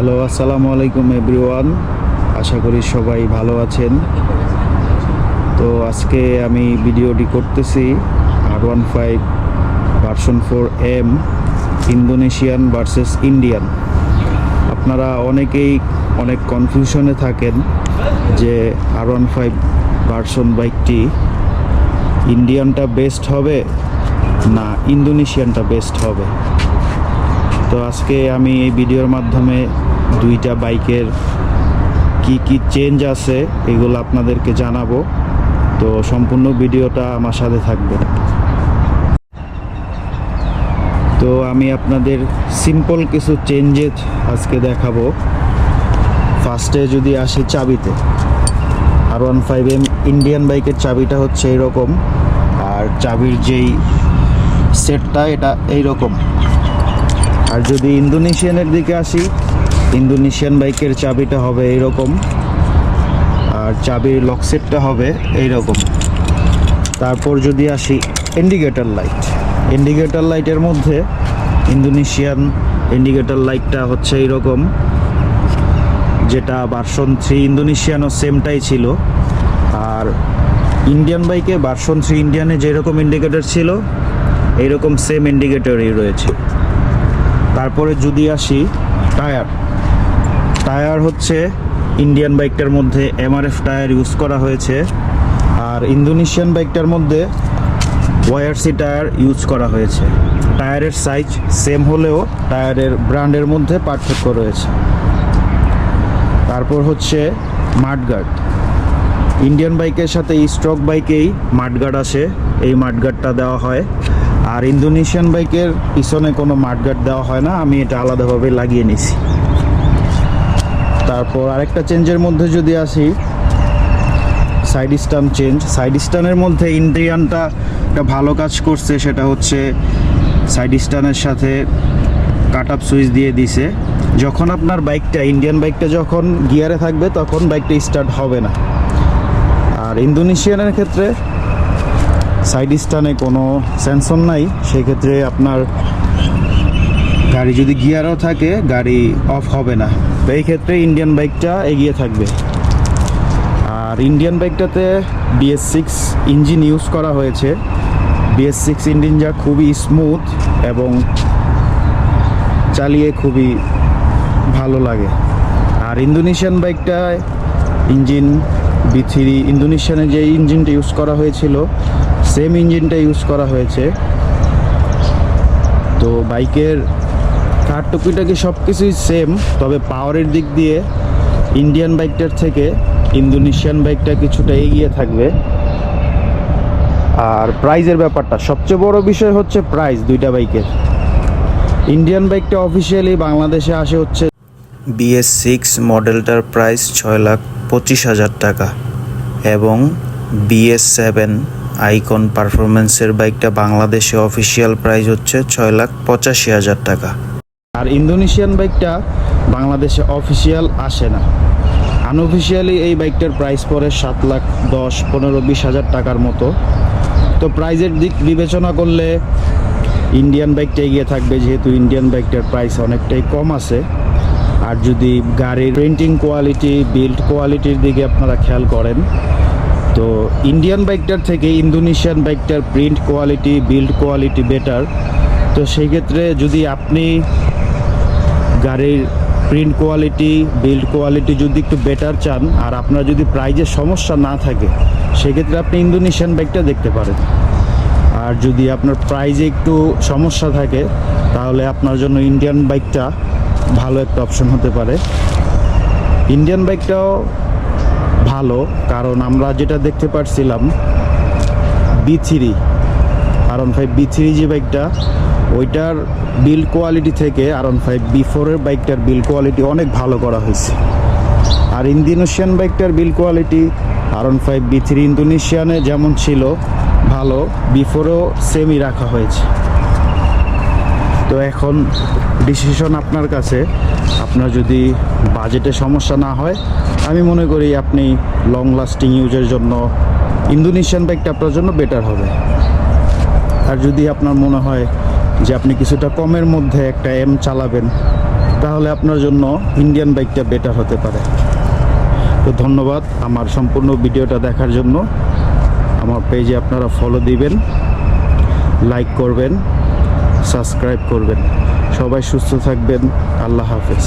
Hello, আসসালামু আলাইকুম everyone. আশা করি সবাই ভালো আছেন। তো আজকে আমি ভিডিওটি করতেছি R15 version 4M Indonesian versus Indian. আপনারা অনেকেই অনেক কনফিউশনে থাকেন যে R15 ভার্সন বাইকটি ইন্ডিয়ানটা বেস্ট হবে না ইন্দোনেশিয়ানটা বেস্ট হবে। তো আজকে আমি এই ভিডিওর মাধ্যমে দুইটা বাইকের কি চেঞ্জ আছে এগুলো আপনাদেরকে জানাবো। তো সম্পূর্ণ ভিডিওটা আমার সাথে থাকবে। তো আমি আপনাদের সিম্পল কিছু চেঞ্জেস আজকে দেখাবো। ফার্স্টে যদি আসি চাবিতে, R15M ইন্ডিয়ান বাইকের চাবিটা হচ্ছে এইরকম, আর চাবির যেই সেটটা এটা এইরকম। আর যদি ইন্দোনেশিয়ানের দিকে আসি, ইন্দোনেশিয়ান বাইকের চাবিটা হবে এইরকম, আর চাবির লক সেটটা হবে এইরকম। তারপর যদি আসি ইন্ডিকেটর লাইটের মধ্যে ইন্দোনেশিয়ান ইন্ডিকেটর লাইটটা হচ্ছে এইরকম, যেটা ভার্সন 3 ইন্দোনেশিয়ানও সেমটাই ছিল। আর ইন্ডিয়ান বাইকে ভার্সন 3 ইন্ডিয়ানে যেরকম ইন্ডিকেটর ছিল এইরকম সেম ইন্ডিকেটরই রয়েছে। তারপরে যদি আসি টায়ার হচ্ছে ইন্ডিয়ান বাইকটার মধ্যে MRF টায়ার ইউজ করা হয়েছে, আর ইন্দোনেশিয়ান বাইকটার মধ্যে YRC টায়ার ইউজ করা হয়েছে। টায়ারের সাইজ সেম হলেও টায়ারের ব্র্যান্ডের মধ্যে পার্থক্য রয়েছে। তারপর হচ্ছে মাডগার্ড। ইন্ডিয়ান বাইকের সাথে স্ট্রোক বাইকেই মাডগার্ড আসে, এই মাডগার্ডটা দেওয়া হয়। আর ইন্দোনেশিয়ান বাইকের পিছনে কোনো মাডগার্ড দেওয়া হয় না, আমি এটা আলাদাভাবে লাগিয়ে নিছি। তারপর আরেকটা চেঞ্জের মধ্যে যদি আসি, সাইড স্ট্যান্ডের মধ্যে ইন্ডিয়ানটা একটা ভালো কাজ করছে, সেটা হচ্ছে সাইড স্ট্যান্ডের সাথে কাট আপ সুইচ দিয়ে দিছে। যখন আপনার বাইকটা ইন্ডিয়ান বাইকটা যখন গিয়ারে থাকবে তখন বাইকটা স্টার্ট হবে না। আর ইন্দোনেশিয়ানের ক্ষেত্রে সাইড স্ট্যান্ডে কোনো সেন্সর নাই, সেক্ষেত্রে আপনার গাড়ি যদি গিয়ারও থাকে গাড়ি অফ হবে না। তো এই ক্ষেত্রে ইন্ডিয়ান বাইকটা এগিয়ে থাকবে। আর ইন্ডিয়ান বাইকটাতে BS6 ইঞ্জিন ইউজ করা হয়েছে। BS6 ইঞ্জিন যা খুবই স্মুথ এবং চালিয়ে খুবই ভালো লাগে। আর ইন্দোনেশিয়ান বাইকটায় ইঞ্জিন B3 ইন্দোনেশিয়ানে যে ইঞ্জিনটা ইউজ করা হয়েছিল সেম ইঞ্জিনটা ইউজ করা হয়েছে। তো বাইকের কাঠ টুপিটাকে সব কিছুই সেম, তবে পাওয়ারের দিক দিয়ে ইন্ডিয়ান বাইকটার থেকে ইন্দোনেশিয়ান বাইকটা কিছুটা এগিয়ে থাকবে। আর প্রাইজের ব্যাপারটা সবচেয়ে বড় বিষয় হচ্ছে প্রাইস দুইটা বাইকের। ইন্ডিয়ান বাইকটা অফিসিয়ালি বাংলাদেশে আসে হচ্ছে BS6 মডেলটার প্রাইস 6,25,000 টাকা এবং BS7 আইকন পারফরমেন্সের বাইকটা বাংলাদেশে অফিসিয়াল প্রাইস হচ্ছে 6,85,000 টাকা। আর ইন্দোনেশিয়ান বাইকটা বাংলাদেশে অফিসিয়াল আসে না, আনঅফিসিয়ালি এই বাইকটার প্রাইস পড়ে 7,10,000, 15,000-20,000 টাকার মতো। তো প্রাইজের দিক বিবেচনা করলে ইন্ডিয়ান বাইকটা এগিয়ে থাকবে, যেহেতু ইন্ডিয়ান বাইকটার প্রাইস অনেকটাই কম আছে। আর যদি গাড়ির প্রিন্টিং কোয়ালিটি, বিল্ড কোয়ালিটির দিকে আপনারা খেয়াল করেন, তো ইন্ডিয়ান বাইকটার থেকে ইন্দোনেশিয়ান বাইকটার print quality, build quality better. তো সেই ক্ষেত্রে যদি আপনি গাড়ির প্রিন্ট কোয়ালিটি, বিল্ড কোয়ালিটি যদি একটু বেটার চান, আর আপনার যদি প্রাইজের সমস্যা না থাকে, সেক্ষেত্রে আপনি ইন্দোনেশিয়ান বাইকটা দেখতে পারেন। আর যদি আপনার প্রাইজে একটু সমস্যা থাকে, তাহলে আপনার জন্য ইন্ডিয়ান বাইকটা ভালো একটা অপশন হতে পারে। ইন্ডিয়ান বাইকটাও ভালো, কারণ আমরা যেটা দেখতে পারছিলাম B3 R15 B3 যে বাইকটা, ওইটার বিল্ড কোয়ালিটি থেকে R15 B4 এর বাইকটার বিল্ড কোয়ালিটি অনেক ভালো করা হয়েছে। আর ইন্দোনেশিয়ান বাইকটার বিল্ড কোয়ালিটি R15 B3 ইন্দোনেশিয়ানে যেমন ছিল ভালো, B4এও সেমই রাখা হয়েছে। তো এখন ডিসিশন আপনার কাছে। আপনার যদি বাজেটে সমস্যা না হয়, আমি মনে করি আপনি লং লাস্টিং ইউজের জন্য ইন্দোনেশিয়ান বাইকটা আপনার জন্য বেটার হবে। আর যদি আপনার মনে হয় যে আপনি কিছুটা কমের মধ্যে একটা M চালাবেন, তাহলে আপনার জন্য ইন্ডিয়ান বাইকটা বেটার হতে পারে। তো ধন্যবাদ আমার সম্পূর্ণ ভিডিওটা দেখার জন্য। আমার পেজে আপনারা ফলো দিবেন, লাইক করবেন, সাবস্ক্রাইব করবেন। সবাই সুস্থ থাকবেন। আল্লাহ হাফেজ।